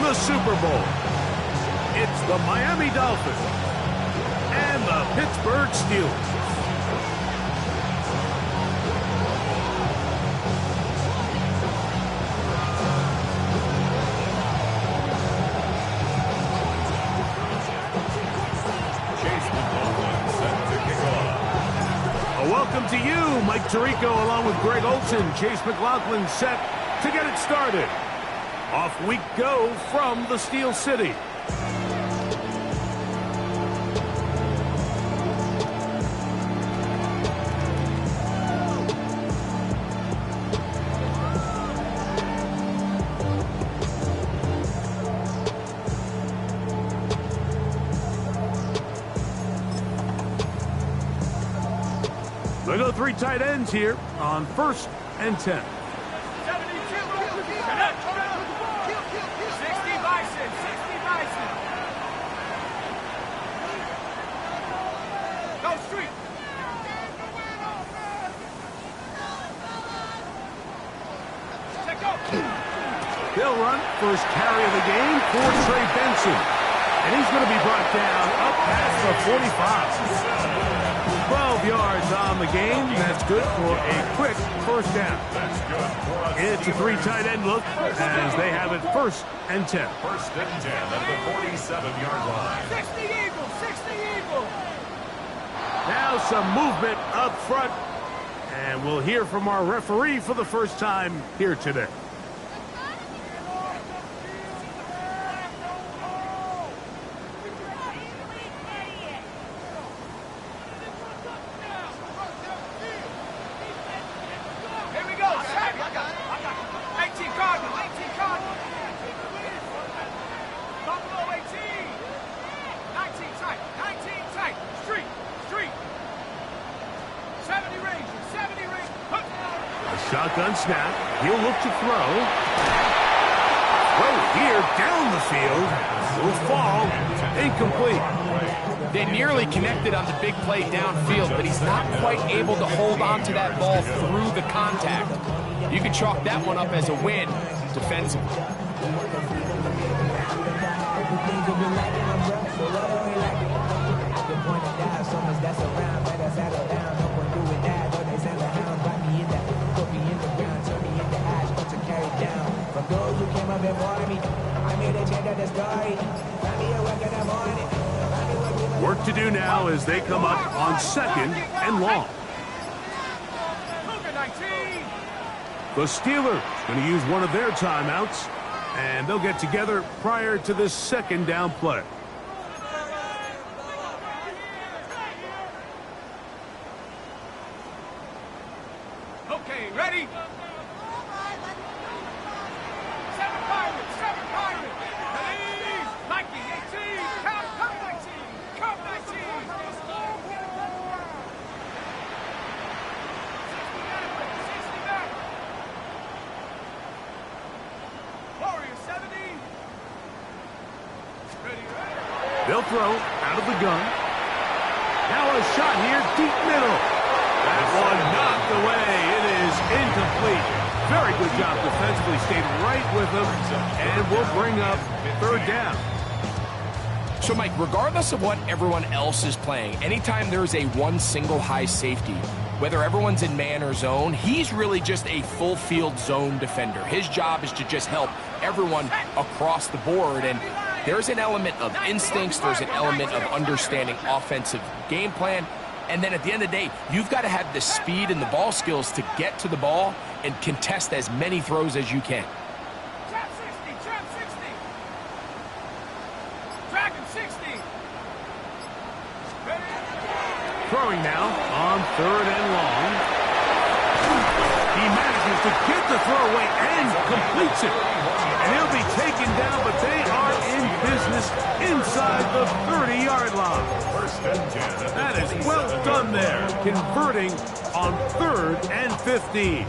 the Super Bowl. It's the Miami Dolphins and the Pittsburgh Steelers. Welcome to you, Mike Tirico, along with Greg Olson. Chase McLaughlin set to get it started. Off we go from the Steel City. They go three tight ends here on 1st and 10. 60 Bison, 60 Bison. Go street. Check out. They'll run first carry of the game for Trey Benson. And he's going to be brought down up past the 45. 12 yards on the game. That's good for a quick first down. It's a three tight end look as they have it 1st and 10. 1st and 10 at the 47-yard line. 60 Eagles, 60 Eagles. Now some movement up front. And we'll hear from our referee for the first time here today. Shotgun snap. He'll look to throw. Throw here down the field. Will fall. Incomplete. They nearly connected on the big play downfield, but he's not quite able to hold on to that ball through the contact. You can chalk that one up as a win defensively. Work to do now as they come up on 2nd and long. The Steelers going to use one of their timeouts, and they'll get together prior to this 2nd down play. Okay, ready? They'll throw out of the gun. Now a shot here, deep middle. That one knocked away. It is incomplete. Very good job defensively. Stayed right with them and will bring up 3rd down. So, Mike, regardless of what everyone else is playing, anytime there's a one single high safety, whether everyone's in man or zone, he's really just a full field zone defender. His job is to just help everyone across the board. And there's an element of instincts, there's an element of understanding offensive game plan, and then at the end of the day, you've got to have the speed and the ball skills to get to the ball and contest as many throws as you can. Trap 60, trap 60. Dragon 60. Throwing now on 3rd and long. He manages to get the throw away and completes it. And he'll be taken down, but they are in business inside the 30-yard line. 1st and 10. That is well done there, converting on 3rd and 15.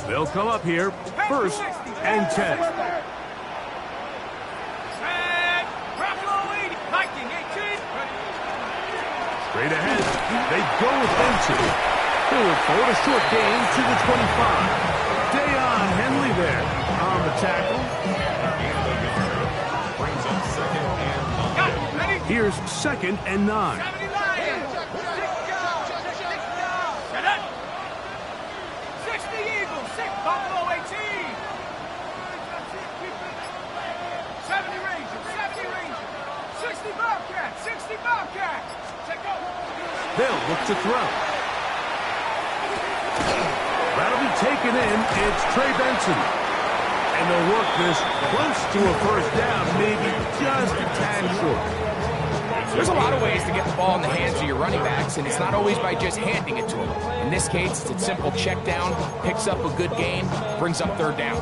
They'll come up here, 1st and 10. Straight ahead, they go with Benson. He'll look forward a short gain to the 25. Dayon Henley there on the tackle. Here's 2nd and 9. They'll look to throw. That'll be taken in. It's Trey Benson. And they'll work this close to a 1st down, maybe just a tad short. There's a lot of ways to get the ball in the hands of your running backs, and it's not always by just handing it to them. In this case, it's a simple check down, picks up a good gain, brings up 3rd down.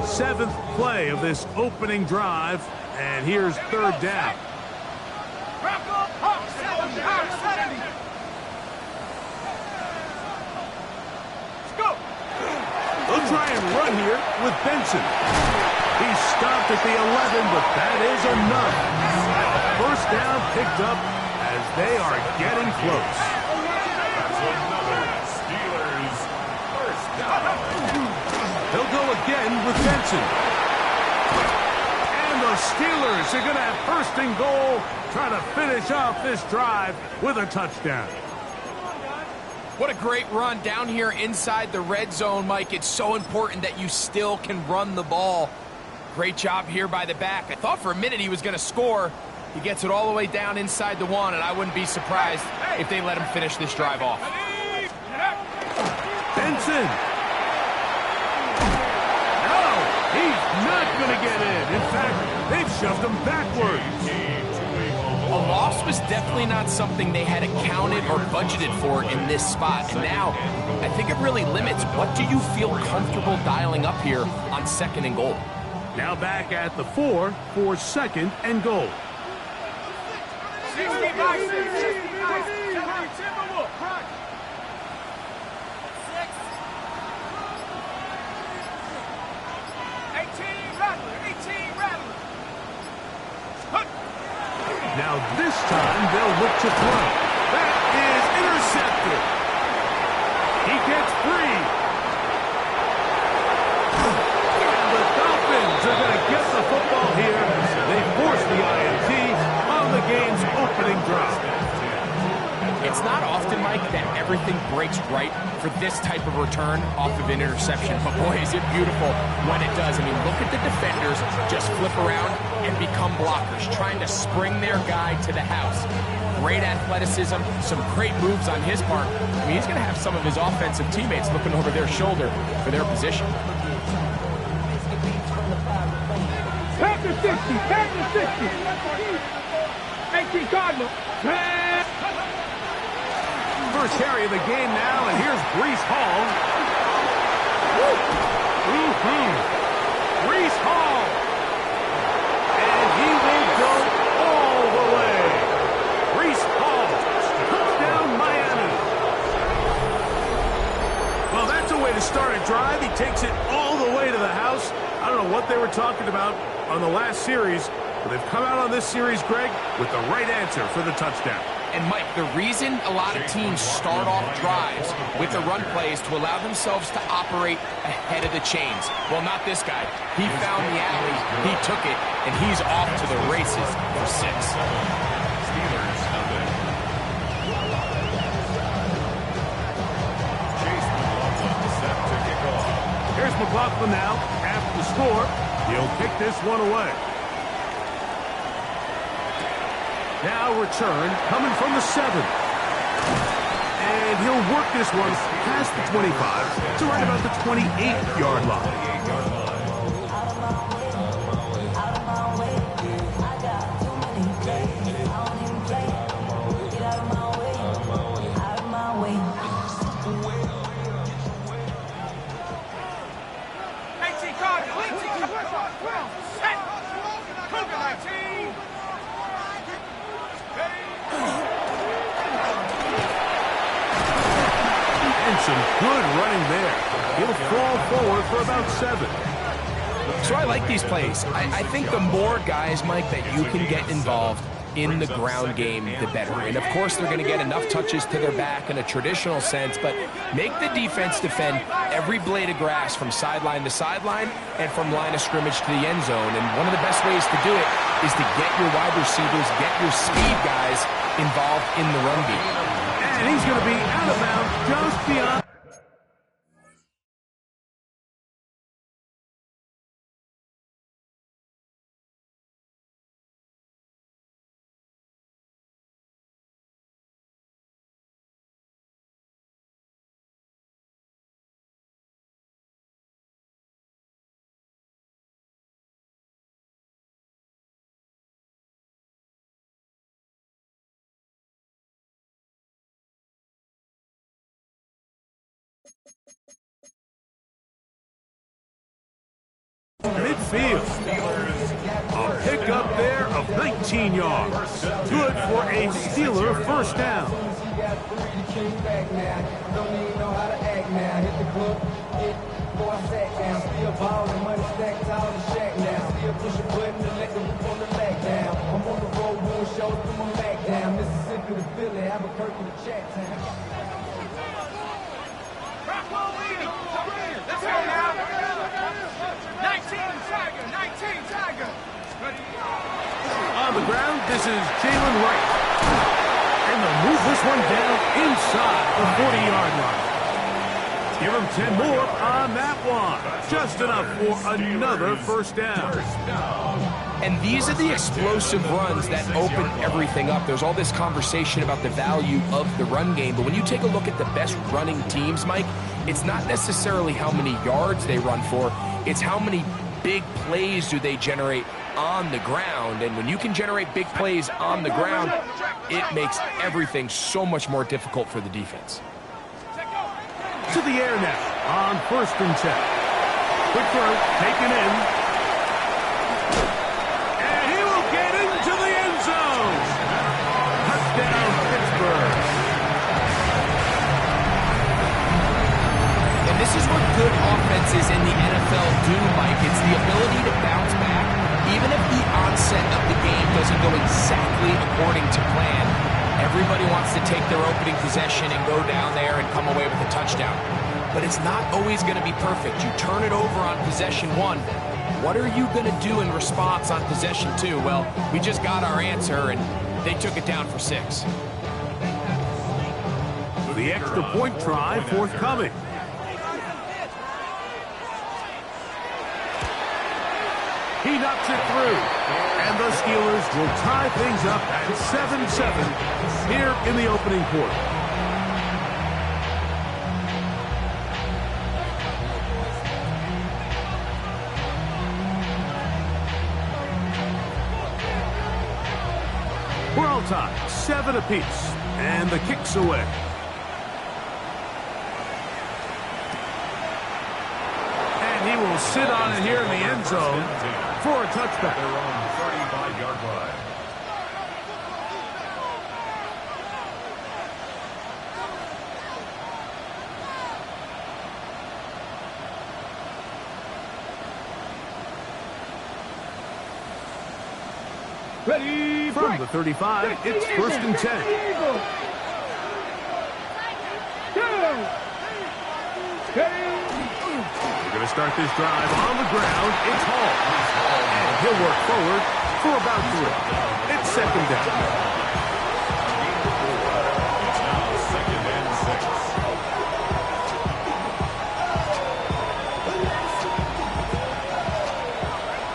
Seventh play of this opening drive, and here's 3rd down. They'll try and run here with Benson. He's stopped at the 11, but that is enough. 1st down picked up as they are getting close. Steelers 1st down. They'll go again with Benson. And the Steelers are going to have 1st and goal, trying to finish off this drive with a touchdown. What a great run down here inside the red zone, Mike. It's so important that you still can run the ball. Great job here by the back. I thought for a minute he was going to score. He gets it all the way down inside the 1, and I wouldn't be surprised if they let him finish this drive off. Benson. No, he's not going to get in. In fact, they've shoved him backwards. A loss was definitely not something they had accounted or budgeted for in this spot. And now, I think it really limits what do you feel comfortable dialing up here on 2nd and goal. Now back at the 4 for 2nd and goal. 18 Rattler. Now this time they'll look to throw. That is intercepted. He gets free. And the Dolphins are going to get the football here. They force the INT on the game's opening drive. It's not often, Mike, that everything breaks right for this type of return off of an interception. But boy, is it beautiful when it does. I mean, look at the defenders just flip around and become blockers, trying to spring their guy to the house. Great athleticism, some great moves on his part. I mean, he's going to have some of his offensive teammates looking over their shoulder for their position. Pack the 60. 18 Cardinal. First carry of the game now, and here's Breece Hall. Breece Hall. And he will go all the way. Breece Hall. Touchdown, Miami. Well, that's a way to start a drive. He takes it all the way to the house. I don't know what they were talking about on the last series, but they've come out on this series, Greg, with the right answer for the touchdown. And, Mike, the reason a lot of teams start off drives with the run plays to allow themselves to operate ahead of the chains. Well, not this guy. He found the alley, he took it, and he's off to the races for 6. Steelers have it. Chase McLaughlin set to kick off. Here's McLaughlin now. After the score, he'll kick this one away. Now return coming from the 7. And he'll work this one past the 25 to right about the 28-yard line. Set. Cougar 19. And some good running there. He'll fall forward for about 7. So I like these plays. I think the more guys, Mike, that you can get involved in the ground game, the better. And of course, they're going to get enough touches to their back in a traditional sense, but make the defense defend every blade of grass from sideline to sideline and from line of scrimmage to the end zone. And one of the best ways to do it is to get your wide receivers, get your speed guys involved in the run game. And he's going to be out of bounds just beyond. Midfield. A pickup there of 19 yards. Good for a Steeler first down. Let's go now. 19 Tiger. 19 Tiger. On the ground, this is Jalen Wright. And they'll move this one down inside the 40-yard line. Give him 10 more on that one. Just enough for another first down. And these are the explosive runs that open everything up. There's all this conversation about the value of the run game, but when you take a look at the best running teams, Mike, it's not necessarily how many yards they run for, it's how many big plays do they generate on the ground. And when you can generate big plays on the ground, it makes everything so much more difficult for the defense. To the air now on 1st and 10. Quick throw, taken in. And he will get into the end zone. Touchdown, Pittsburgh. And this is what good offenses in the NFL do, Mike. It's the ability to bounce back, even if the onset of the game doesn't go exactly according to plan. Everybody wants to take their opening possession and go down there and come away with a touchdown. But it's not always going to be perfect. You turn it over on possession 1. What are you going to do in response on possession 2? Well, we just got our answer, and they took it down for 6. The extra point try forthcoming. He knocks it through. And the Steelers will tie things up at 7-7 here in the opening quarter. We're all tied, 7 apiece, and the kick's away. And he will sit on it here in the end zone for a touchback. Their own 35-yard line. Ready, From the 35, it's 1st and 10. We're going to start this drive on the ground. It's Hall. And he'll work forward for about 3. It's 2nd down. It's now 2nd and 6.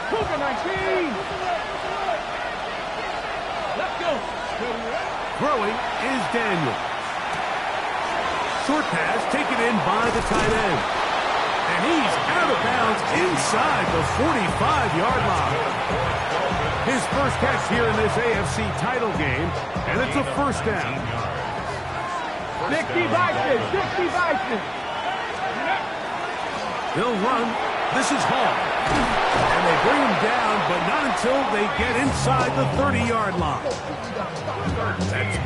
Cougar 19. Let's go. Throwing is Daniel. Short pass taken in by the tight end. And he's out of bounds inside the 45-yard line. His first catch here in this AFC title game, and it's a first down. 60 Vikings. 60 Vikings. They'll run. This is Hall. And they bring until they get inside the 30-yard line. That's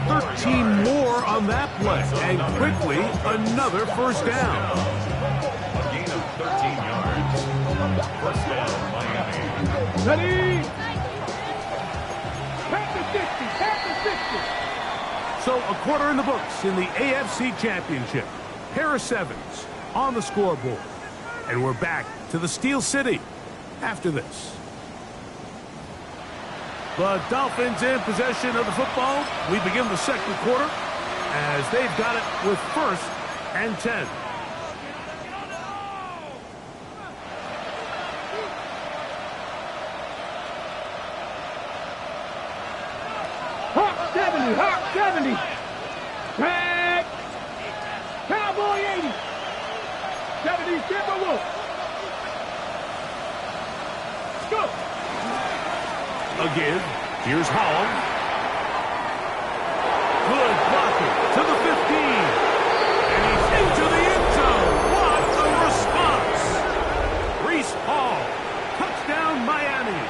13 more on that play, and quickly another first down. A gain of 13 yards. First down, Miami. Ready? Pass the 50. So a quarter in the books in the AFC Championship. Harris Evans on the scoreboard. And we're back to the Steel City after this. The Dolphins in possession of the football. We begin the second quarter as they've got it with 1st and 10. Hawk 70, Hawk 70. Back. Cowboy 80. 70 Timberwolves. Go. Again, here's Howell. Good blocking to the 15. And he's into the end zone. What a response. Breece Hall. Touchdown, Miami.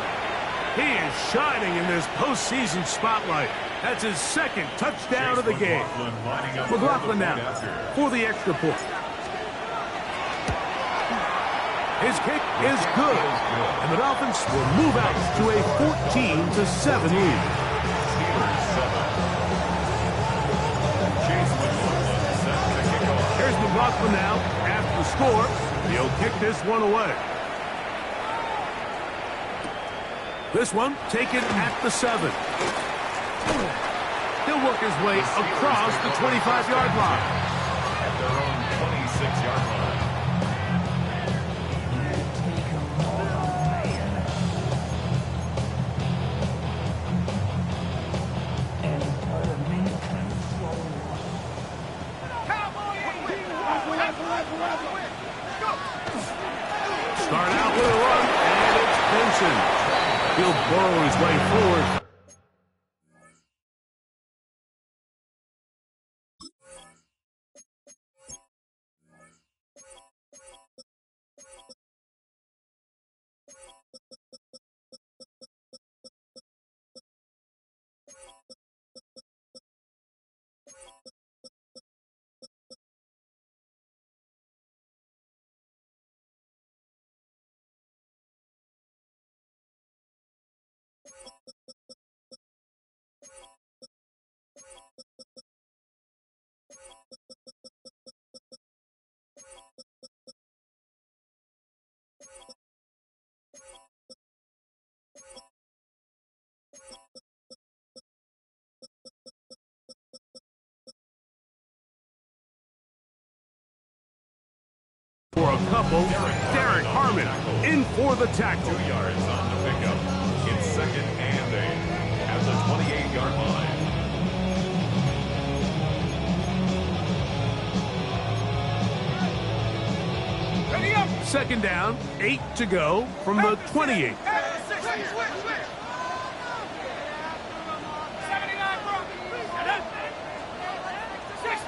He is shining in this postseason spotlight. That's his 2nd touchdown of the game. McLaughlin now for the extra point. His kick is good, and the Dolphins will move out to a 14-7 lead. Here's McLaughlin now after the score. He'll kick this one away. This one taken at the 7. He'll work his way across the 25-yard line. At their own 26-yard line. Start out with a run, and it's Benson. He'll burrow his way forward. For a couple, Derek Harmon in for the tackle. 2 yards on the pickup. It's 2nd and 8 at the 28-yard line. Ready up. 2nd down, 8 to go from the 28. 60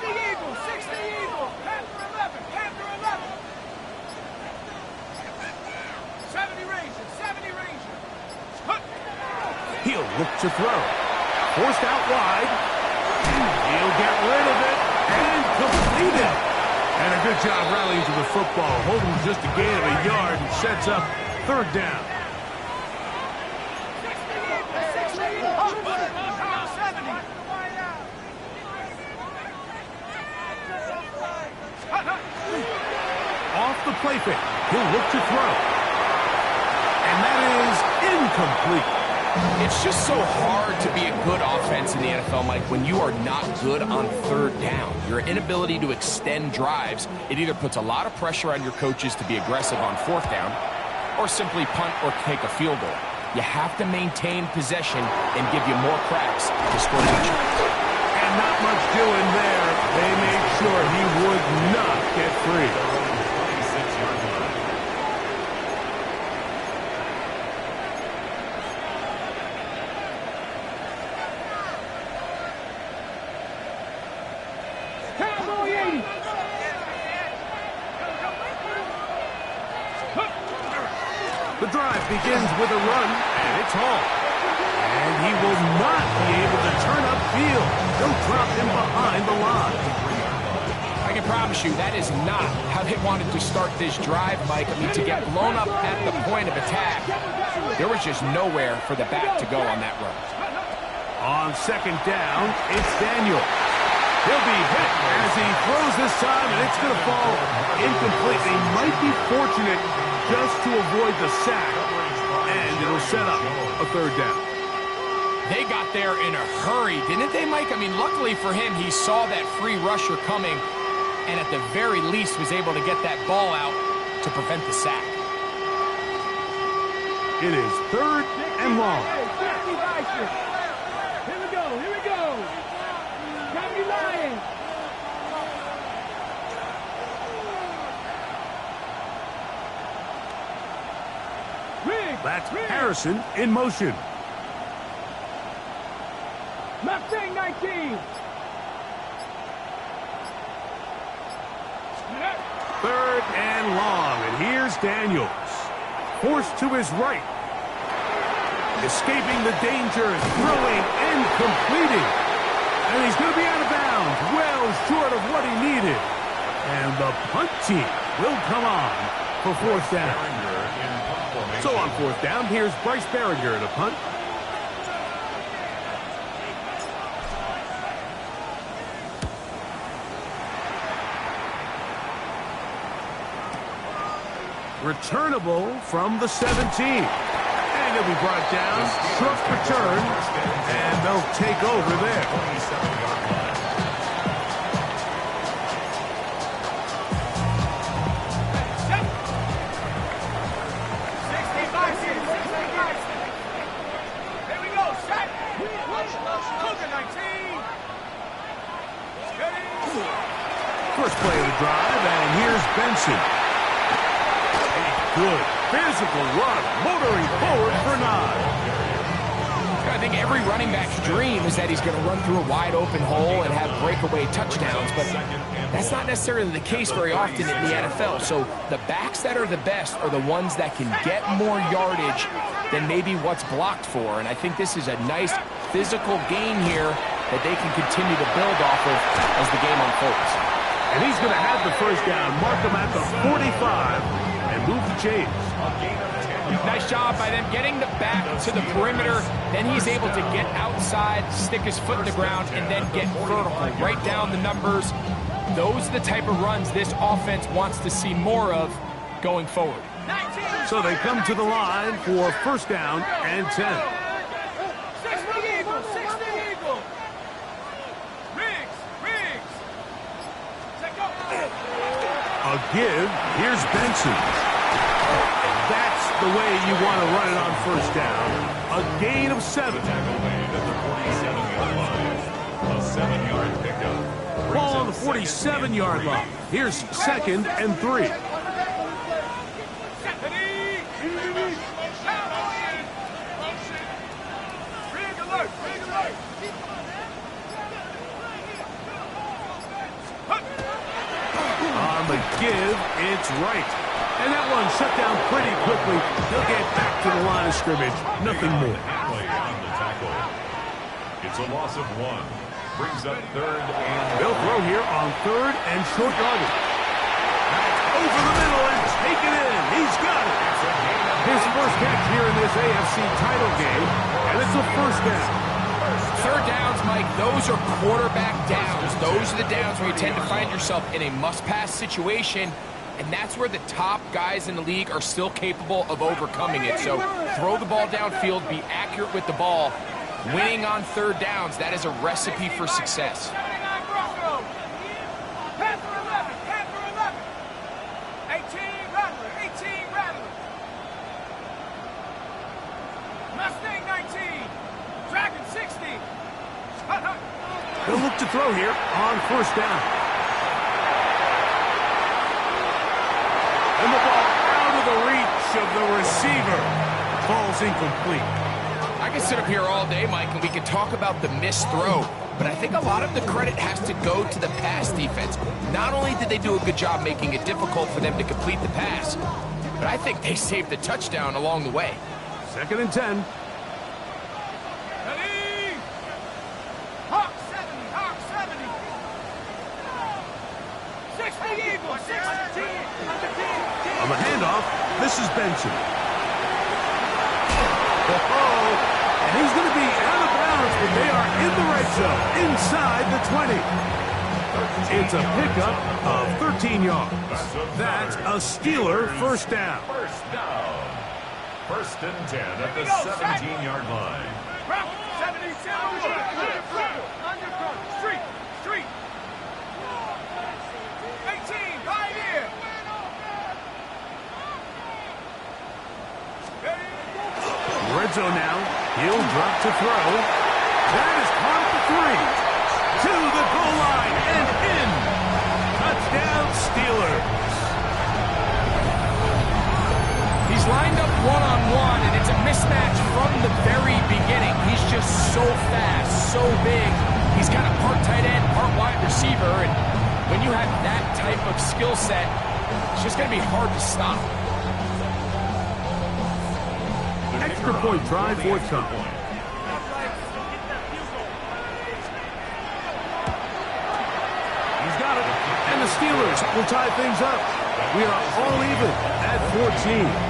Eagles, 60 Eagles. Panther 11, Panther 11. 70 Rangers, 70 Rangers. He'll look to throw. Forced out wide. He'll get rid of it and complete it. And a good job rallying to the football. Holding just a gain of a yard and sets up 3rd down. 60 Eagles, 70. Off the play fake. He'll look to throw. And that is incomplete. It's just so hard to be a good offense in the NFL, Mike, when you are not good on 3rd down. Your inability to extend drives, it either puts a lot of pressure on your coaches to be aggressive on 4th down or simply punt or take a field goal. You have to maintain possession and give you more cracks to score touchdowns. And not much doing there. They made sure he would not get free. 26-yard line. Cowboy 80. The drive begins with a run, and it's Hall. And he will not be able to turn upfield. They'll drop him behind the line. I can promise you that is not how they wanted to start this drive, Mike. I mean, to get blown up at the point of attack, there was just nowhere for the back to go on that run. On second down, it's Daniel. He'll be hit as he throws this time, and it's going to fall incomplete. They might be fortunate just to avoid the sack, and it'll set up a third down. They got there in a hurry, didn't they, Mike? I mean, luckily for him, he saw that free rusher coming, and at the very least was able to get that ball out to prevent the sack. It is third and long. Here we go, here we go. Copy Lions. That's Harrison in motion. Mustang 19. Third and long, and here's Daniels. Forced to his right. Escaping the danger, throwing and completing. And he's going to be out of bounds, well short of what he needed. And the punt team will come on for fourth down. So on fourth down, here's Bryce Behringer to punt. Returnable from the 17. And he'll be brought down, short return, and they'll take over there. First play of the drive, and here's Benson. A good physical run, motoring forward for 9. I think every running back's dream is that he's going to run through a wide open hole and have breakaway touchdowns, but that's not necessarily the case very often in the NFL. So the backs that are the best are the ones that can get more yardage than maybe what's blocked for, and I think this is a nice physical gain here that they can continue to build off of as the game unfolds. And he's going to have the first down, mark him at the 45, and move the chains. Nice job by them getting the back to the perimeter. Then he's able to get outside, stick his foot in the ground, and then get vertical. Right down the numbers. Those are the type of runs this offense wants to see more of going forward. So they come to the line for first down and 10. A give, here's Benson. That's the way you want to run it on first down. A gain of 7. A 7-yard pickup. Ball on the 47-yard line. Here's second and 3. On the give, it's right. And that one shut down pretty quickly. He'll get back to the line of scrimmage. Nothing more. Play on the tackle. It's a loss of 1. Brings up third and... They'll throw here on third and short yardage. Over the middle and take it in. He's got it. His first catch here in this AFC title game, and it's a first down. Third downs, Mike, those are quarterback downs. Those are the downs where you tend to find yourself in a must-pass situation, and that's where the top guys in the league are still capable of overcoming it. So throw the ball downfield, be accurate with the ball. Winning on third downs, that is a recipe for success. Mustang 19. Dragon 60. They'll look to throw here on first down. And the ball out of the reach of the receiver. Falls incomplete. I can sit up here all day, Mike, and we can talk about the missed throw, but I think a lot of the credit has to go to the pass defense. Not only did they do a good job making it difficult for them to complete the pass, but I think they saved the touchdown along the way. 2nd and 10. Ready? Hawk 70, Hawk 70. 60 Eagles, 16. On the handoff, this is Benson. And he's going to be out of bounds, but they are in the red zone, inside the 20. It's a pickup of 13 yards. That's a Steeler first down. First down. 1st and 10 at the 17-yard line. 72. Undercut. Street. 18. Right here. Red zone now. He'll drop to throw. That is caught at the 3. To the goal line and in. Touchdown Steelers. He's lined up one-on-one, and it's a mismatch from the very beginning. He's just so fast, so big. He's got a part tight end, part wide receiver, and when you have that type of skill set, it's just going to be hard to stop. Extra point try forthcoming. He's got it. And the Steelers will tie things up. We are all even at 14.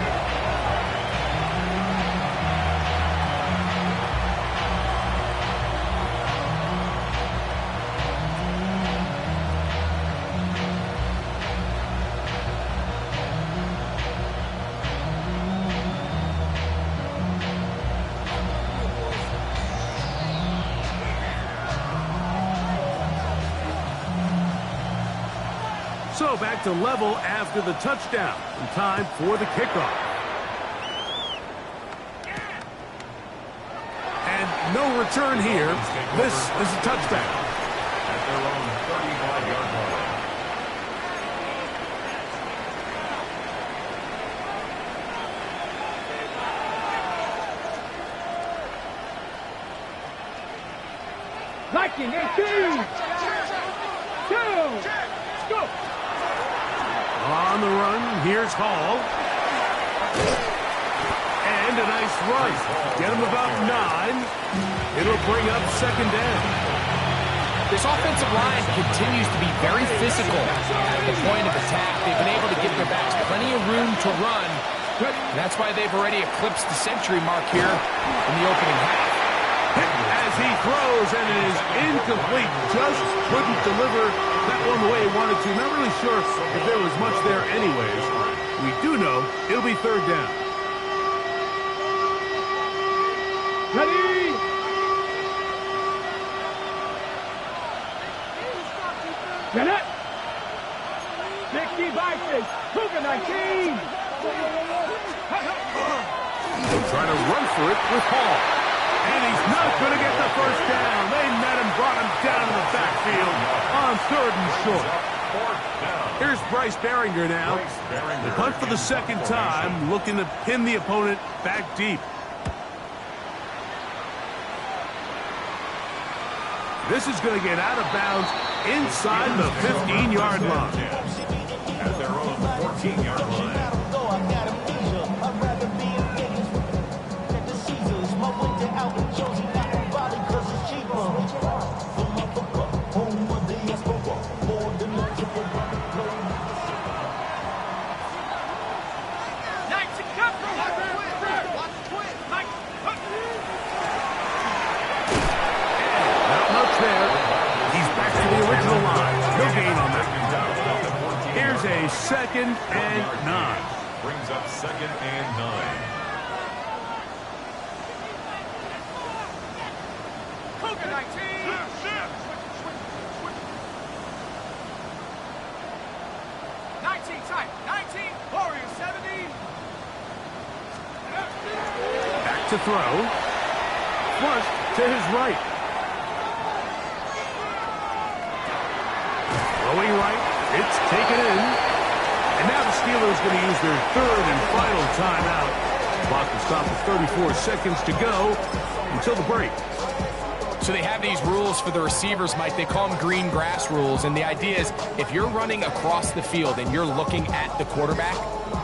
So back to level after the touchdown. And time for the kickoff. And no return here. This is a touchdown. At their own 35-yard line. Liking 18. 2. Go. On the run, here's Hall. And a nice run. Get him about 9. It'll bring up 2nd down. This offensive line continues to be very physical at the point of attack. They've been able to give their backs plenty of room to run. And that's why they've already eclipsed the century mark here in the opening half. As he throws, and it is incomplete. Just couldn't deliver that one the way he wanted to. Not really sure if there was much there anyways. We do know it'll be 3rd down. Ready? Get it. 60 Vikings. Cougar 19. They'll try to run for it with Hall. And he's not going to get the first down. They met him, brought him down in the backfield on 3rd and short. Here's Bryce Baringer now. The punt for the 2nd time, looking to pin the opponent back deep. This is going to get out of bounds inside the 15-yard line. At their own 14-yard line. A 2nd and 9. Brings up 2nd and 9. Cougar 19. 19 tight. 19. Warriors 70. Back to throw. Flush to his right. Throwing right. It's taken in. And now the Steelers going to use their 3rd and final timeout. Clock will stop with 34 seconds to go until the break. So they have these rules for the receivers, Mike. They call them green grass rules. And the idea is if you're running across the field and you're looking at the quarterback,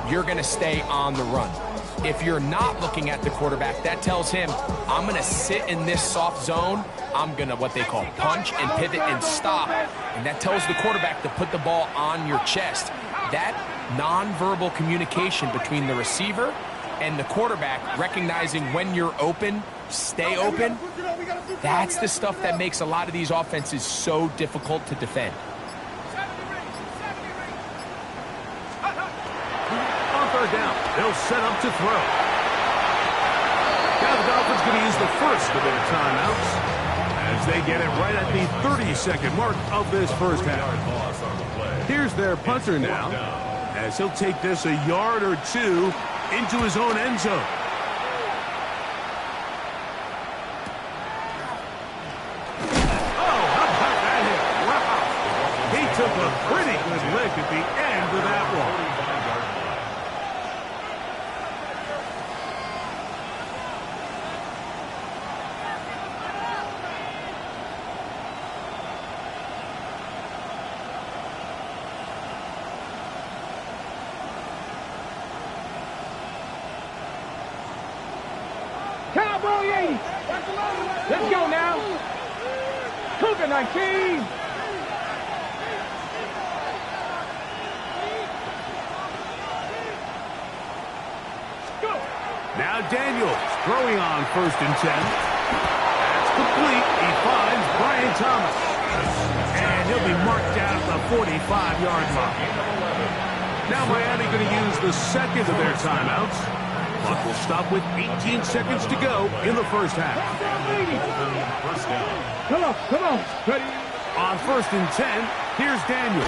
you're going to stay on the run. If you're not looking at the quarterback, that tells him, I'm going to sit in this soft zone. I'm going to what they call punch and pivot and stop. And that tells the quarterback to put the ball on your chest. That nonverbal communication between the receiver and the quarterback, recognizing when you're open, stay open, that's the stuff that makes a lot of these offenses so difficult to defend. Down. They'll set up to throw. Now the Dolphins going to use the first of their timeouts as they get it right at the 30-second mark of this first half. Here's their punter now as he'll take this a yard or two into his own end zone. Oh, how about that hit? Wow. He took a pretty good lick at the end of that one. Let's go now. Cougar 19. Go. Now Daniels throwing on 1st and 10. That's complete. He finds Brian Thomas. And he'll be marked down at the 45-yard line. Now Miami going to use the second of their timeouts. Clock will stop with 18 seconds to go in the first half. Come on. Ready? On 1st and 10, here's Daniel. A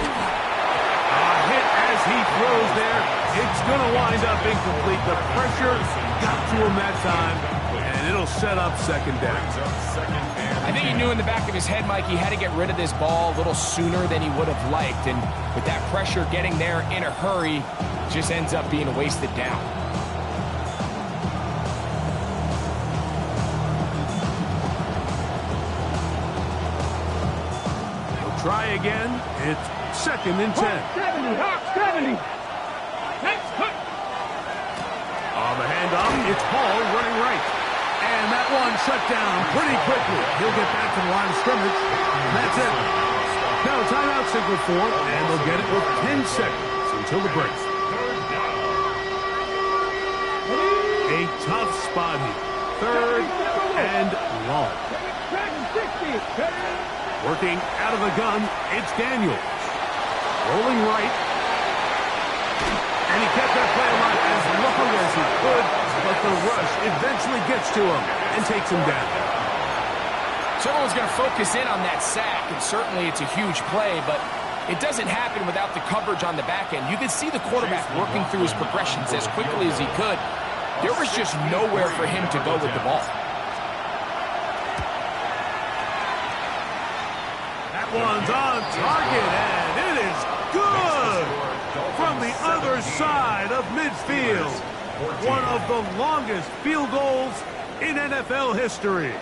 hit as he throws there. It's going to wind up incomplete. The pressure got to him that time, and it'll set up second down. I think he knew in the back of his head, Mike, he had to get rid of this ball a little sooner than he would have liked. And with that pressure getting there in a hurry, just ends up being a wasted down. Try again. It's 2nd and 10. 70. Next cut. On the handoff, it's Hall running right. And that one shut down pretty quickly. He'll get back to the line of scrimmage. That's it. Now timeout signal for, and they'll get it with 10 seconds until the break. A tough spot here. 3rd and long. Working out of the gun, it's Daniels. Rolling right. And he kept that play alive as long as he could, but the rush eventually gets to him and takes him down. So everyone's going to focus in on that sack, and certainly it's a huge play, but it doesn't happen without the coverage on the back end. You can see the quarterback working through his progressions as quickly as he could. There was just nowhere for him to go with the ball. One's on target, and it is good from the other side of midfield. One of the longest field goals in NFL history.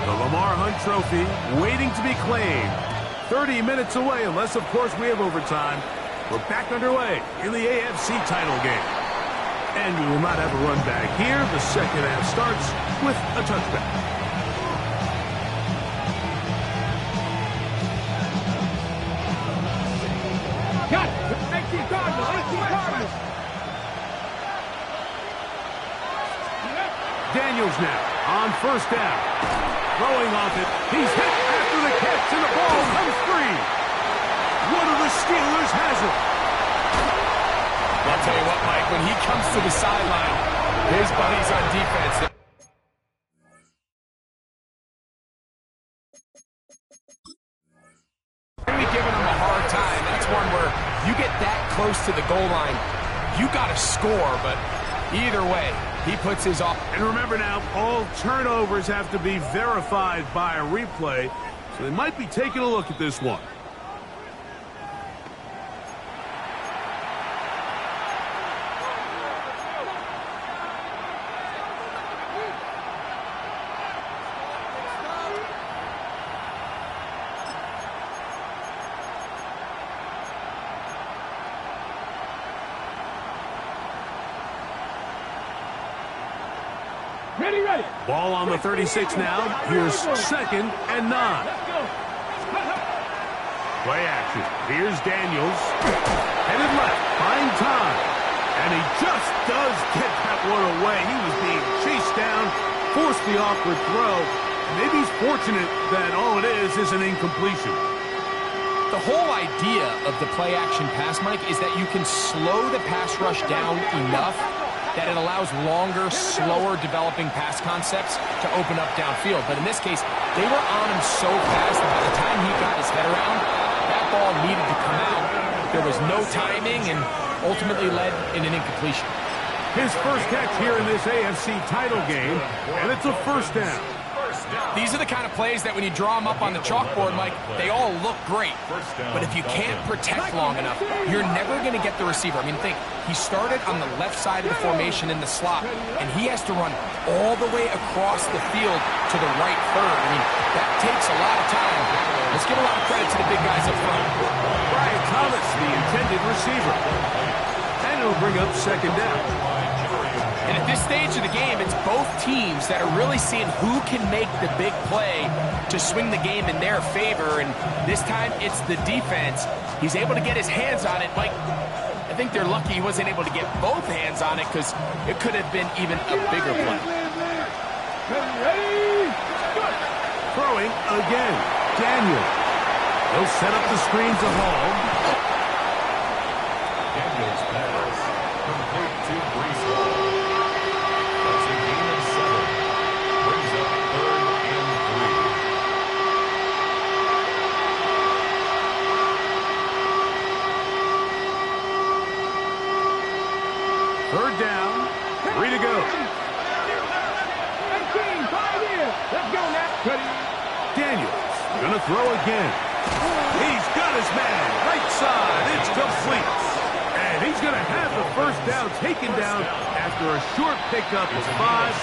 The Lamar Hunt Trophy waiting to be claimed. 30 minutes away, unless, of course, we have overtime. We're back underway in the AFC title game. And we will not have a run back here. The second half starts with a touchback. Got it. 18 Cardinals. Daniels now on 1st down. Throwing off it. He's hit after the catch, and the ball comes free. One of the Steelers has it. I'll tell you what, Mike, when he comes to the sideline, his buddies on defense. Really giving him a hard time. That's one where you get that close to the goal line, you got to score, but either way, he puts his off. And remember now, all turnovers have to be verified by a replay, so they might be taking a look at this one. Ball on the 36 now. Here's 2nd and 9. Play action. Here's Daniels. Headed left. Buying time. And he just does get that one away. He was being chased down. Forced the awkward throw. Maybe he's fortunate that all it is an incompletion. The whole idea of the play-action pass, Mike, is that you can slow the pass rush down enough that it allows longer, slower developing pass concepts to open up downfield. But in this case, they were on him so fast that by the time he got his head around, that ball needed to come out. There was no timing and ultimately led in an incompletion. His first catch here in this AFC title game, and it's a 1st down. These are the kind of plays that when you draw them up on the chalkboard, Mike, they all look great. But if you can't protect long enough, you're never going to get the receiver. I mean, think, he started on the left side of the formation in the slot, and he has to run all the way across the field to the right third. I mean, that takes a lot of time. Let's give a lot of credit to the big guys up front. Brian Thomas, the intended receiver. And it'll bring up 2nd down. And at this stage of the game, it's both teams that are really seeing who can make the big play to swing the game in their favor. And this time, it's the defense. He's able to get his hands on it. Mike, I think they're lucky he wasn't able to get both hands on it because it could have been even a bigger play. Throwing again. Daniel. He'll set up the screen to Hall. Daniels pass. Complete to Breece Hall. That's a gain of 7. Brings up 3rd and 3. 3rd down. 3 to go. Daniels gonna throw again. He's got his man. Right side. It's complete. And he's going to have the 1st down taken down after a short pickup of 5,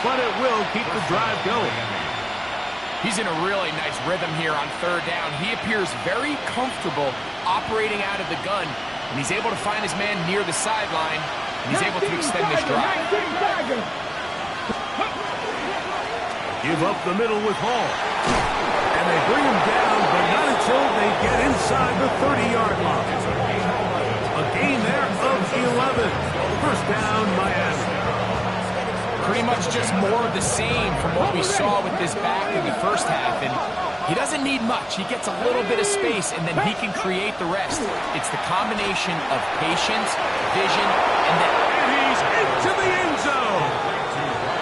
but it will keep the drive going. He's in a really nice rhythm here on 3rd down. He appears very comfortable operating out of the gun, and he's able to find his man near the sideline, and he's able to extend this drive. Give up the middle with Hall. And they bring him down, but not until they get inside the 30-yard line. A gain there of 11. 1st down, Miami. Pretty much just more of the same from what we saw with this back in the 1st half. And he doesn't need much. He gets a little bit of space, and then he can create the rest. It's the combination of patience, vision, and then... And he's into the end zone.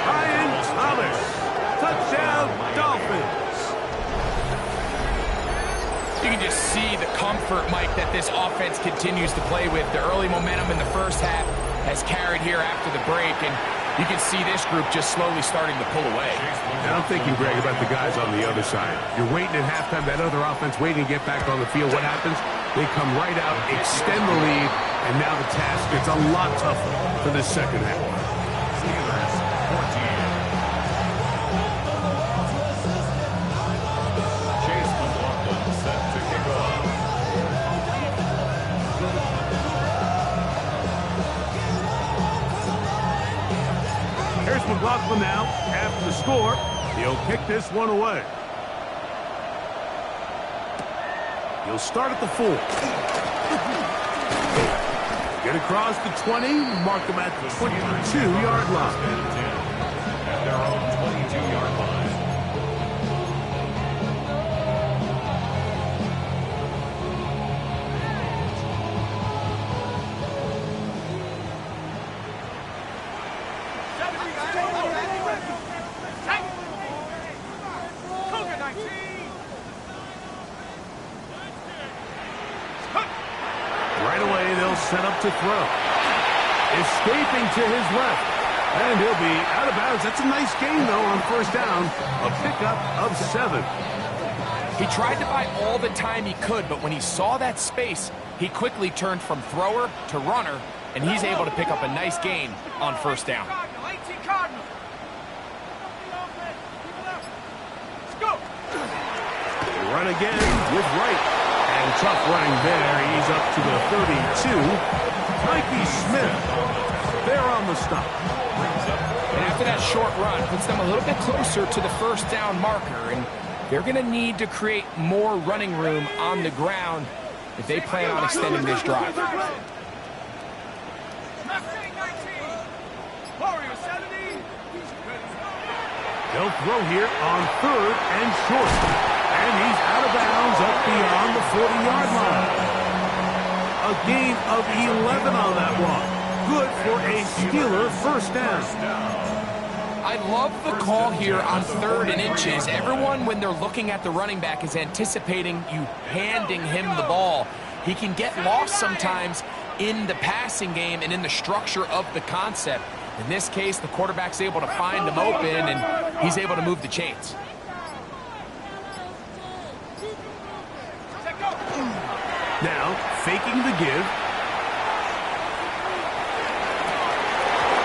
Brian Thomas. Touchdown, Dolphins. You can just see the comfort, Mike, that this offense continues to play with. The early momentum in the 1st half has carried here after the break, and you can see this group just slowly starting to pull away. And I'm thinking, Greg, about the guys on the other side. You're waiting at halftime, that other offense waiting to get back on the field. What happens? They come right out, extend the lead, and now the task gets a lot tougher for the 2nd half. Steelers 14. Chase McLaughlin set to kick off. Here's McLaughlin now. After the score, he'll kick this one away. He'll start at the 4. Get across the 20, mark him at the 22-yard line. At their own 22-yard line. Cougar 19. Right away, they'll set up to throw. Escaping to his left. And he'll be out of bounds. That's a nice gain, though, on 1st down. A pickup of 7. He tried to buy all the time he could, but when he saw that space, he quickly turned from thrower to runner, and he's able to pick up a nice gain on 1st down. Cardinal, 18 Cardinal. Let's go. Run again with Wright. And tough running there. He's up to the 32. Mikey Smith. They're on the stop. Brings up And after that short run, puts them a little bit closer to the first down marker, and they're going to need to create more running room on the ground if they plan on extending this drive. They'll throw here on 3rd and short. And he's out of bounds up beyond the 40-yard line. A gain of 11 on that one. Good for a Steeler first down. I love the call here on 3rd and inches. Everyone, when they're looking at the running back, is anticipating you handing him the ball. He can get lost sometimes in the passing game and in the structure of the concept. In this case, the quarterback's able to find him open, and he's able to move the chains. Now, faking the give.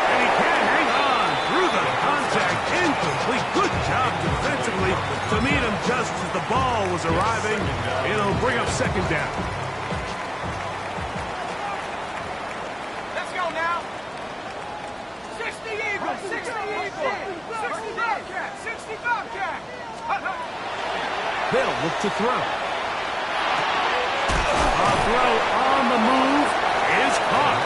And he can't hang on through the contact. Incomplete. Good job defensively to meet him just as the ball was arriving. It'll bring up 2nd down. Let's go now. 60 Eagles, 60 Eagles, 60 Bobcat, 60 Bobcat. They'll look to throw. A throw on the move is caught.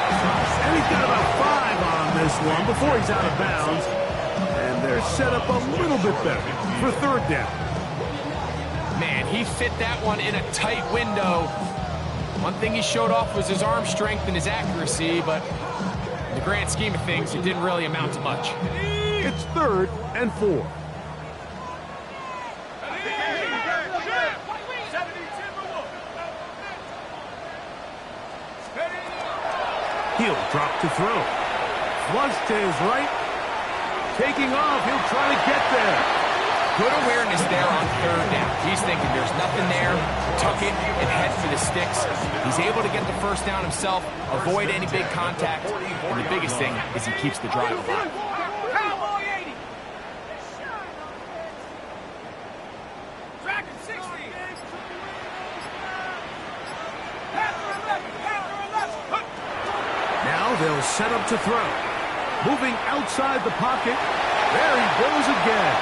And he's got about 5 on this one before he's out of bounds. And they're set up a little bit better for 3rd down. Man, he fit that one in a tight window. One thing he showed off was his arm strength and his accuracy, but in the grand scheme of things, it didn't really amount to much. It's 3rd and 4. He'll drop to throw. Flush to his right. Taking off. He'll try to get there. Good awareness there on 3rd down. He's thinking there's nothing there. Tuck it and head for the sticks. He's able to get the first down himself, avoid any big contact, and the biggest thing is he keeps the drive alive. Cowboy 80. Dragon 60. Panther 11. Panther 11. Now they'll set up to throw. Moving outside the pocket. There he goes again.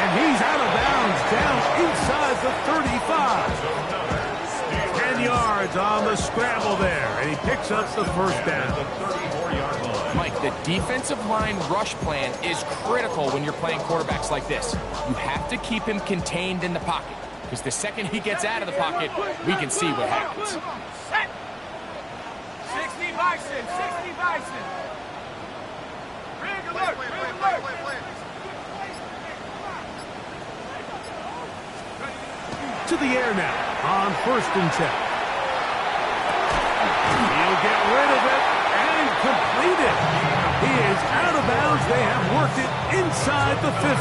And he's out of bounds down inside the 35. 10 yards on the scramble there. And he picks up the first down. Mike, the defensive line rush plan is critical when you're playing quarterbacks like this. You have to keep him contained in the pocket, because the second he gets out of the pocket, we can see what happens. 60 Bison, 60 Bison. Rig alert, rig alert. To the air now on 1st and 10. He'll get rid of it and complete it. He is out of bounds. They have worked it inside the 15.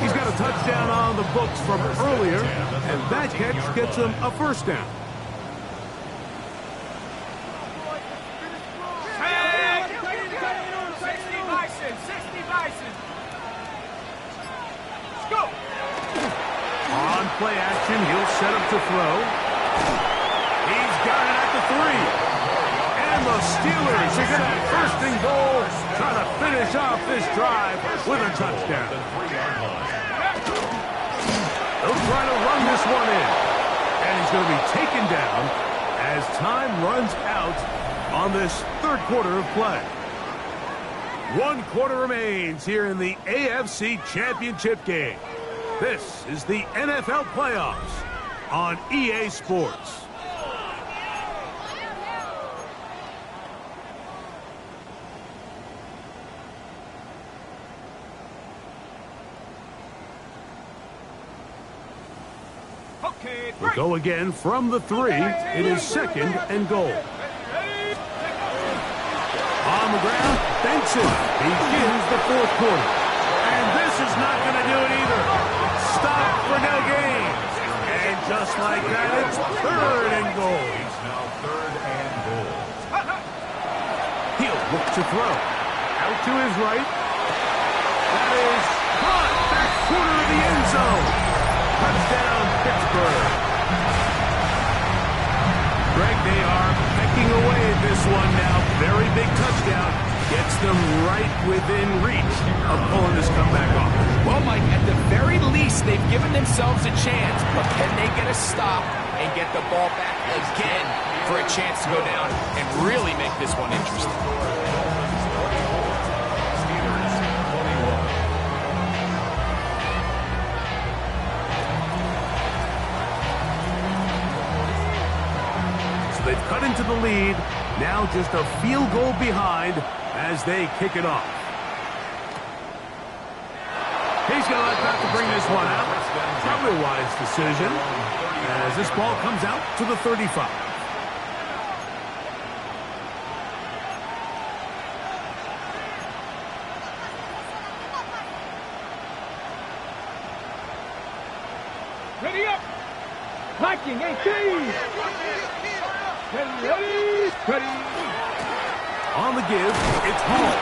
He's got a touchdown on the books from earlier, and that catch gets him a first down. Play action, he'll set up to throw. He's got it at the 3. And the Steelers are going to have 1st and goal, trying to finish off this drive with a touchdown. They'll try to run this one in. And he's going to be taken down as time runs out on this 3rd quarter of play. 1 quarter remains here in the AFC Championship game. This is the NFL playoffs on EA Sports. We'll go again from the 3. It is 2nd and goal. On the ground, Benson begins the 4th quarter. And this is not going to do it either. Stop for no gain. And just like that, it's 3rd and goal. Now 3rd and goal. He'll look to throw. Out to his right. That is caught. Back corner of the end zone. Touchdown, Pittsburgh. Greg, they are pecking away at this one now. Very big touchdown. Gets them right within reach of pulling this comeback off. Well, Mike, at the very least, they've given themselves a chance, but can they get a stop and get the ball back again for a chance to go down and really make this one interesting? So they've cut into the lead. Now just a field goal behind as they kick it off. He's going to let that to bring this one out. Probably a wise decision as this ball comes out to the 35. Ready up. Blocking 18. Ready. On the give, it's Hall.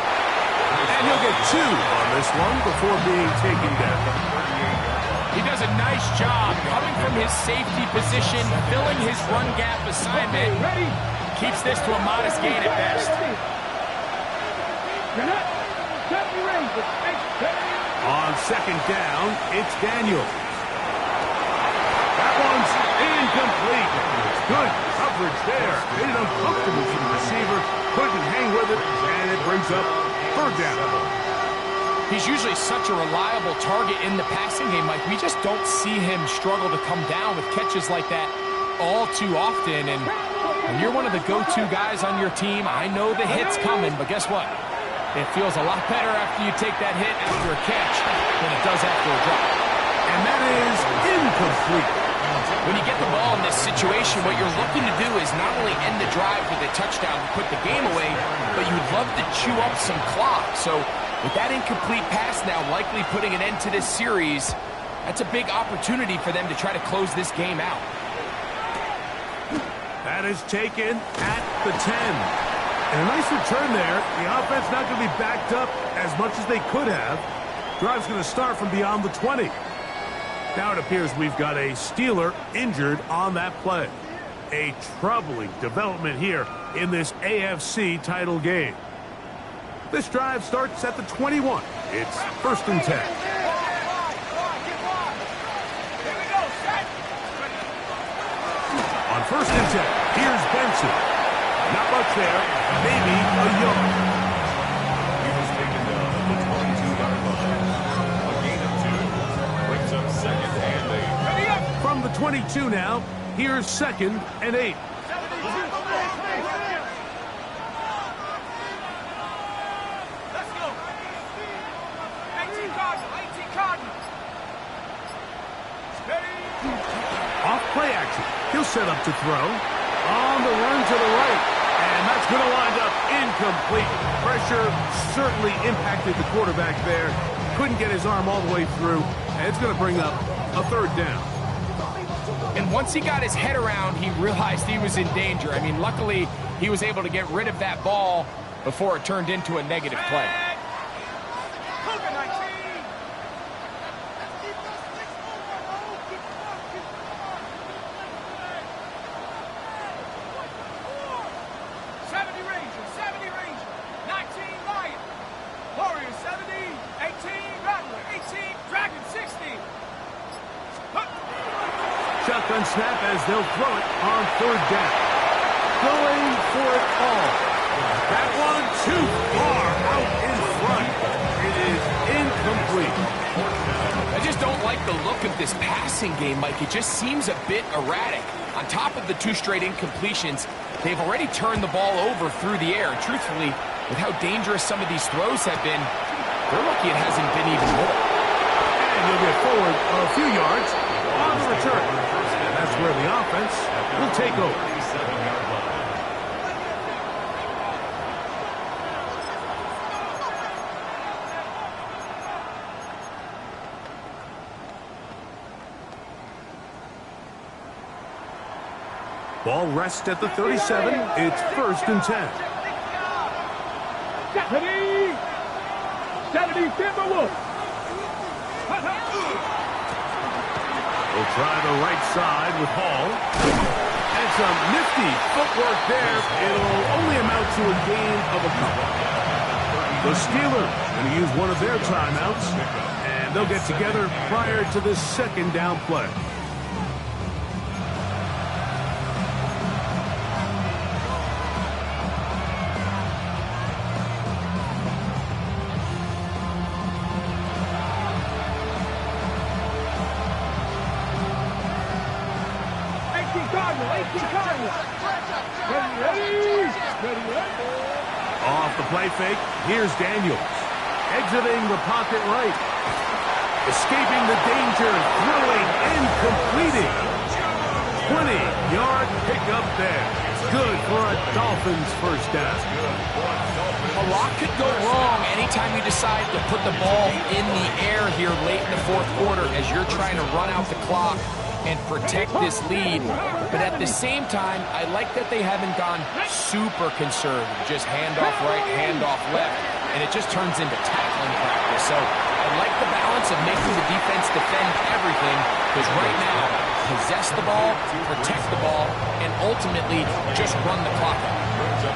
And he'll get 2 on this one before being taken down. He does a nice job coming from his safety position, filling his run gap assignment. Ready. Keeps this to a modest gain at best. You're not. Cut your range. On second down, it's Daniel. That one's incomplete. Good coverage there. Made it uncomfortable for the receiver. Couldn't hang with it, and it brings up third down. He's usually such a reliable target in the passing game, Mike. We just don't see him struggle to come down with catches like that all too often. And when you're one of the go-to guys on your team, I know the hit's coming, but guess what? It feels a lot better after you take that hit after a catch than it does after a drop. And that is incomplete. When you get the ball in this situation, what you're looking to do is not only end the drive with a touchdown to put the game away, but you'd love to chew up some clock. So with that incomplete pass now likely putting an end to this series, that's a big opportunity for them to try to close this game out. That is taken at the 10. And a nice return there. The offense not going to be backed up as much as they could have. Drive's going to start from beyond the 20. Now it appears we've got a Steeler injured on that play. A troubling development here in this AFC title game. This drive starts at the 21. It's 1st and 10. On 1st and 10, here's Benson. Not much there, maybe a yard. He was taken down at the 22-yard line. A gain of 2 brings up 2nd and 8. Ready up. From the 22 now, here's 2nd and 8. Let's go. 18 Cardinals. Ready. Off play action. He'll set up to throw. On the run to the right. And that's going to wind up incomplete. Pressure certainly impacted the quarterback there. Couldn't get his arm all the way through. And it's going to bring up a 3rd down. And once he got his head around, he realized he was in danger. I mean, luckily, he was able to get rid of that ball before it turned into a negative play. Cougar 19. Shotgun snap as they'll throw it on 3rd down. Going for it all. That one too far out in front. It is incomplete. I just don't like the look of this passing game, Mike. It just seems a bit erratic. On top of the 2 straight incompletions, they've already turned the ball over through the air. And truthfully, with how dangerous some of these throws have been, they're lucky it hasn't been even more. And he'll get forward a few yards on the return. And that's where the offense will take over. 37-yard line. Ball rests at the 37. It's 1st and 10. Ready. Saturday Timberwolves. We'll try the right side with Hall. And some nifty footwork there. It'll only amount to a gain of a couple. The Steelers going to use one of their timeouts, and they'll get together prior to the second down play. Off the play fake, here's Daniels. Exiting the pocket right. Escaping the danger, throwing and completing. 20-yard pickup there. Good for a Dolphins first down. A lot could go wrong anytime you decide to put the ball in the air here late in the fourth quarter as you're trying to run out the clock and protect this lead. But at the same time, I like that they haven't gone super conservative. Just handoff right, handoff left, and it just turns into tackling practice. So I like the balance of making the defense defend everything, because right now, possess the ball, protect the ball, and ultimately just run the clock out.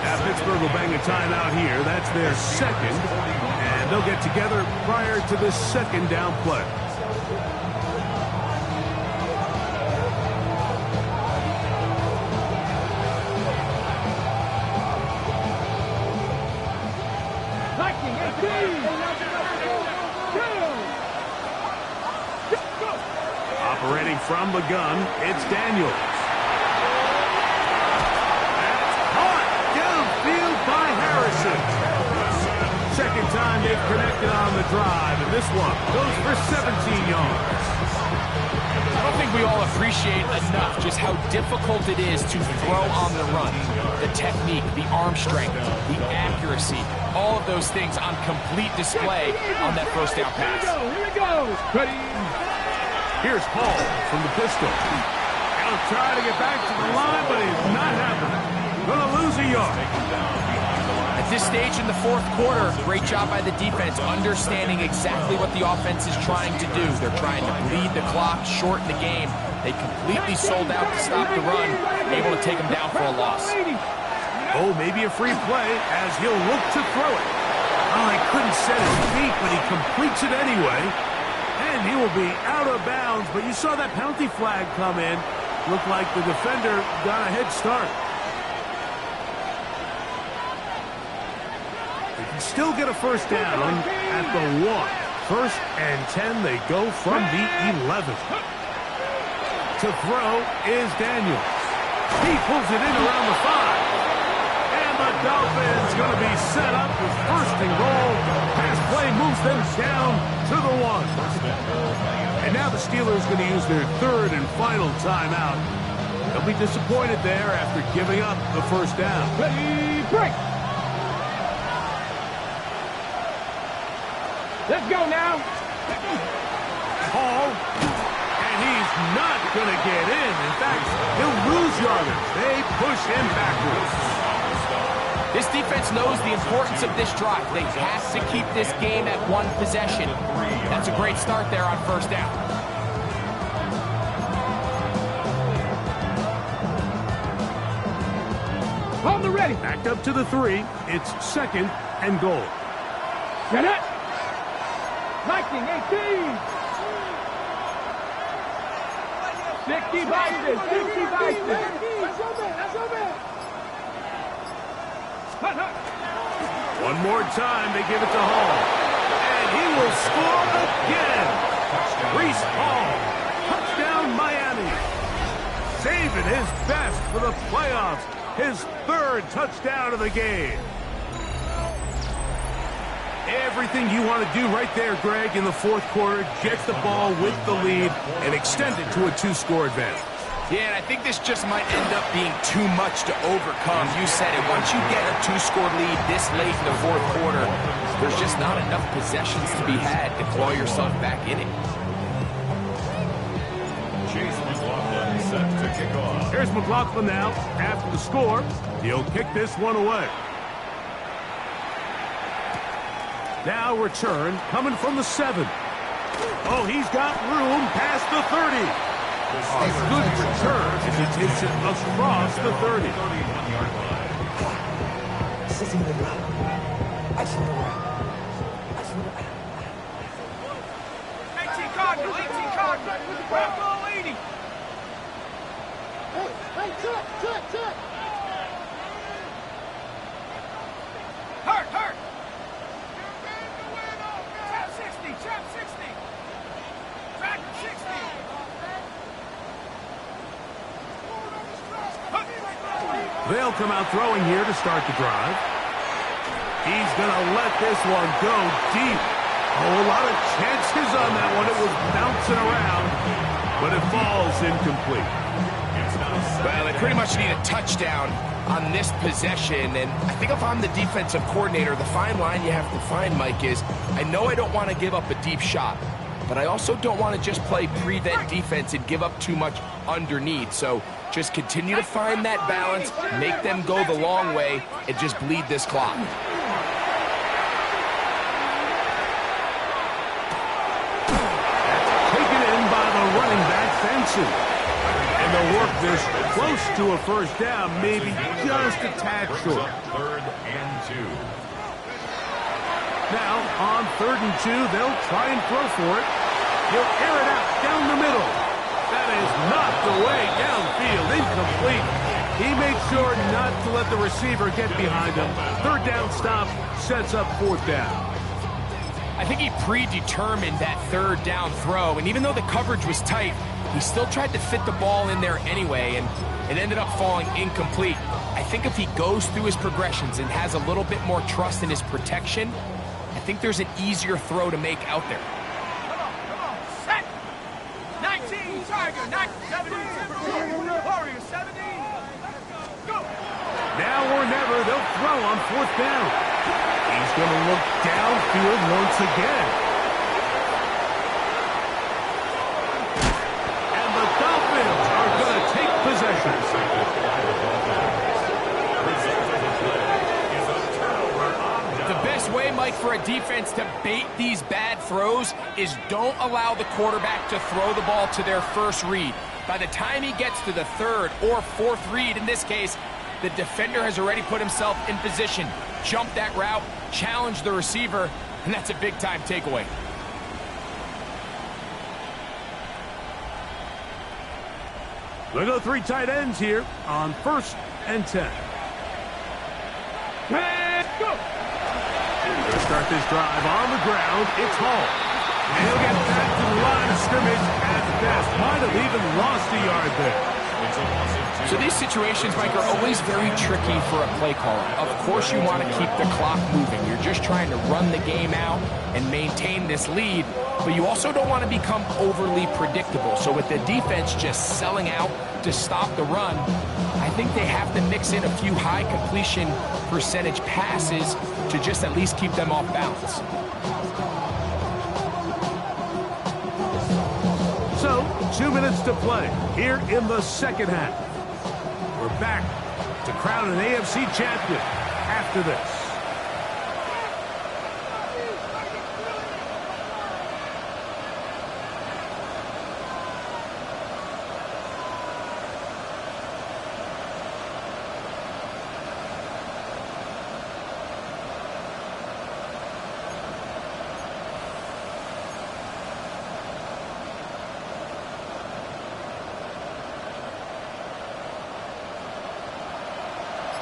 Now Pittsburgh will bang a timeout here. That's their second, and they'll get together prior to the second down play. Operating from the gun, it's Daniels. That's caught downfield by Harrison. Second time they've connected on the drive, and this one goes for 17 yards. I don't think we all appreciate enough just how difficult it is to throw on the run. The technique, the arm strength, the accuracy, all of those things on complete display on that first down pass. Here we go. Ready? Here's Paul from the pistol. He'll try to get back to the line, but he's not happening. Gonna lose a yard. At this stage in the fourth quarter, great job by the defense, understanding exactly what the offense is trying to do. They're trying to bleed the clock, shorten the game. They completely sold out to stop the run, able to take them down for a loss. Oh, maybe a free play as he'll look to throw it. Oh, he couldn't set his feet, but he completes it anyway. And he will be out of bounds, but you saw that penalty flag come in. Looked like the defender got a head start. They can still get a first down at the 1. First and 10, they go from the 11. To throw is Daniels. He pulls it in around the 5. And the Dolphins going to be set up with first and goal. Pass play moves them down to the 1. And now the Steelers going to use their third and final timeout. They'll be disappointed there after giving up the first down. Ready, break. Let's go now. Paul, and he's not going to get in. In fact, he'll lose yardage. They push him backwards. This defense knows the importance of this drive. They have to keep this game at one possession. That's a great start there on first down. On the ready. Backed up to the 3. It's second and goal. Get it. Lightning 18. 60 Bison. 60 Bison. One more time, they give it to Hall. And he will score again. Breece Hall. Touchdown, Miami. Saving his best for the playoffs. His third touchdown of the game. Everything you want to do right there, Greg, in the fourth quarter. Get the ball with the lead and extend it to a 2-score advantage. Yeah, and I think this just might end up being too much to overcome. You said it. Once you get a 2-score lead this late in the fourth quarter, there's just not enough possessions to be had to claw yourself back in it. Chase McLaughlin set to kick off. Here's McLaughlin now. After the score, he'll kick this one away. Now return coming from the 7. Oh, he's got room past the 30. A good return as he takes it across the 30. Cardinal, 18 Cardinal. Craft all 80. Hey, check. Hurt. Trap 60. Tracker 60. They'll come out throwing here to start the drive. He's going to let this one go deep. Oh, a lot of chances on that one. It was bouncing around, but it falls incomplete. Well, they pretty much need a touchdown on this possession, and I think if I'm the defensive coordinator, the fine line you have to find, Mike, is I know I don't want to give up a deep shot, but I also don't want to just play prevent defense and give up too much underneath. So just continue to find that balance, make them go the long way, and just bleed this clock. Taken in by the running back, Benson. And they'll work this close to a first down, maybe just a tad short. 3rd and 2. Now, on 3rd and 2, they'll try and throw for it. He'll air it out down the middle. That is knocked away downfield, incomplete. He made sure not to let the receiver get behind him. 3rd down stop sets up 4th down. I think he predetermined that 3rd down throw, and even though the coverage was tight, he still tried to fit the ball in there anyway, and it ended up falling incomplete. I think if he goes through his progressions and has a little bit more trust in his protection, I think there's an easier throw to make out there. Come on. Set. 19, Tiger. 17, Warrior, 70. Go. Now or never, they'll throw on 4th down. He's going to look downfield once again. And the Dolphins are going to take possession. The best way, Mike, for a defense to bait these bad throws is don't allow the quarterback to throw the ball to their first read. By the time he gets to the 3rd or 4th read, in this case, the defender has already put himself in position, jump that route, challenge the receiver, and that's a big-time takeaway. They'll go 3 tight ends here on 1st and 10. Let's go. They'll start this drive on the ground. It's Hall. And he'll get back to the line of scrimmage at best. Might have even lost a yard there. So these situations, Mike, are always very tricky for a play caller. Of course you want to keep the clock moving. You're just trying to run the game out and maintain this lead, but you also don't want to become overly predictable. So with the defense just selling out to stop the run, I think they have to mix in a few high completion percentage passes to just at least keep them off balance. So, 2 minutes to play here in the 2nd half. We're back to crown an AFC champion after this.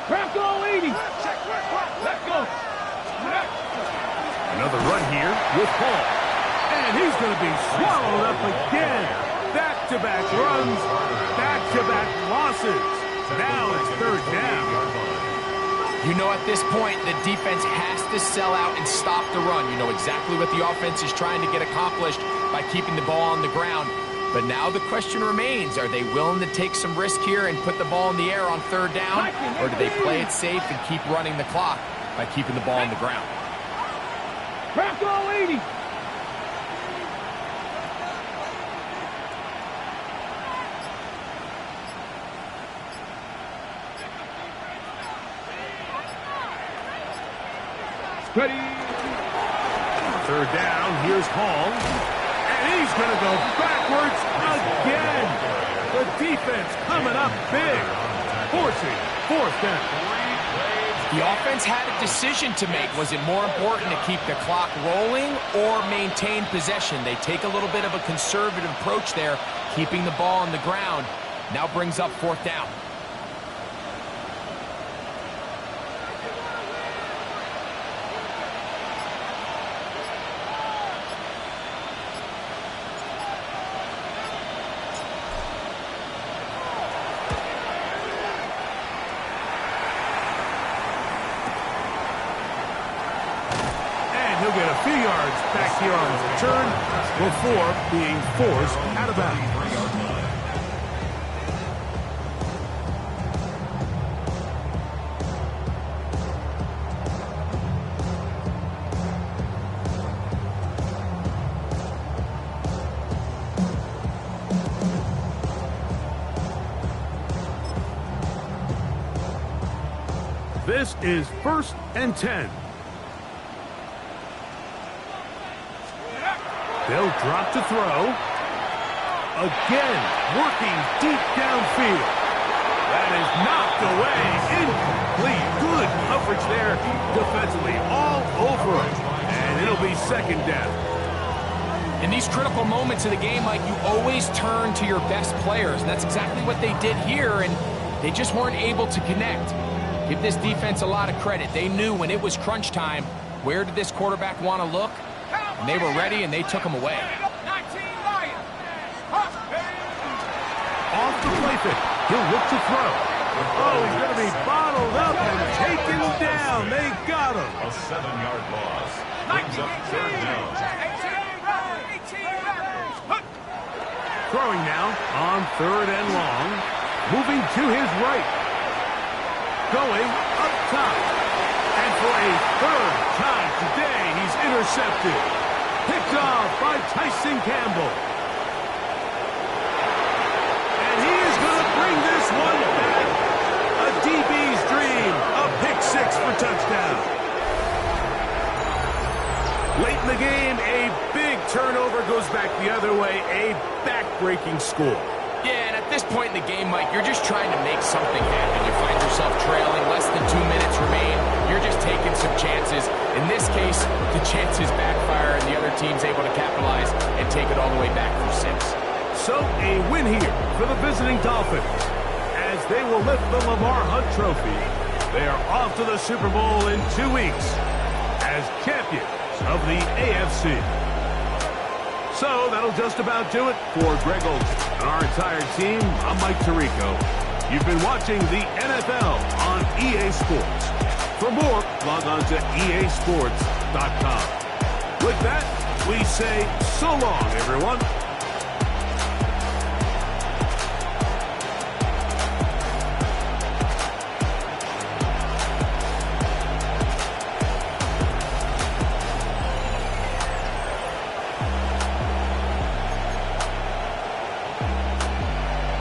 Craft all 80. Let go. Another run here with Hall. And he's going to be swallowed up again. Back-to-back runs, back-to-back losses. Now it's 3rd down. You know, at this point, the defense has to sell out and stop the run. You know exactly what the offense is trying to get accomplished by keeping the ball on the ground. But now the question remains, are they willing to take some risk here and put the ball in the air on 3rd down? Or do they play it safe and keep running the clock by keeping the ball on the ground? Craft all 80. Ready. 3rd down, here's Hall. And he's going to go backwards again. The defense coming up big, forcing 4th down. The offense had a decision to make. Was it more important to keep the clock rolling or maintain possession? They take a little bit of a conservative approach there, keeping the ball on the ground. Now brings up 4th down. He'll get a few yards back here on his return before being forced out of bounds. This is 1st and 10. They'll drop to throw. Again, working deep downfield. That is knocked away. Incomplete. Good coverage there defensively. All over it. And it'll be 2nd down. In these critical moments of the game, Mike, you always turn to your best players. And that's exactly what they did here, and they just weren't able to connect. Give this defense a lot of credit. They knew when it was crunch time, where did this quarterback want to look? And they were ready, and they took him away. Off the play fake. He'll look to throw. Oh, he's going to be bottled up and taken down. They got him. A 7-yard loss. Brings up 3rd down. Throwing now on 3rd and long. Moving to his right. Going up top. And for a 3rd time today, he's intercepted. Picked off by Tyson Campbell. And he is going to bring this one back. A DB's dream. A pick 6 for touchdown. Late in the game, a big turnover goes back the other way. A back-breaking score. Yeah, and at this point in the game, Mike, you're just trying to make something happen. You find yourself trailing, less than 2 minutes remain. You're just taking some chances. In this case, the chances backfire, and the other team's able to capitalize and take it all the way back for 6. So, a win here for the visiting Dolphins. As they will lift the Lamar Hunt Trophy, they are off to the Super Bowl in 2 weeks as champions of the AFC. So, that'll just about do it for Greg Olsen and our entire team. I'm Mike Tirico. You've been watching the NFL on EA Sports. For more, log on to easports.com. With that, we say so long, everyone.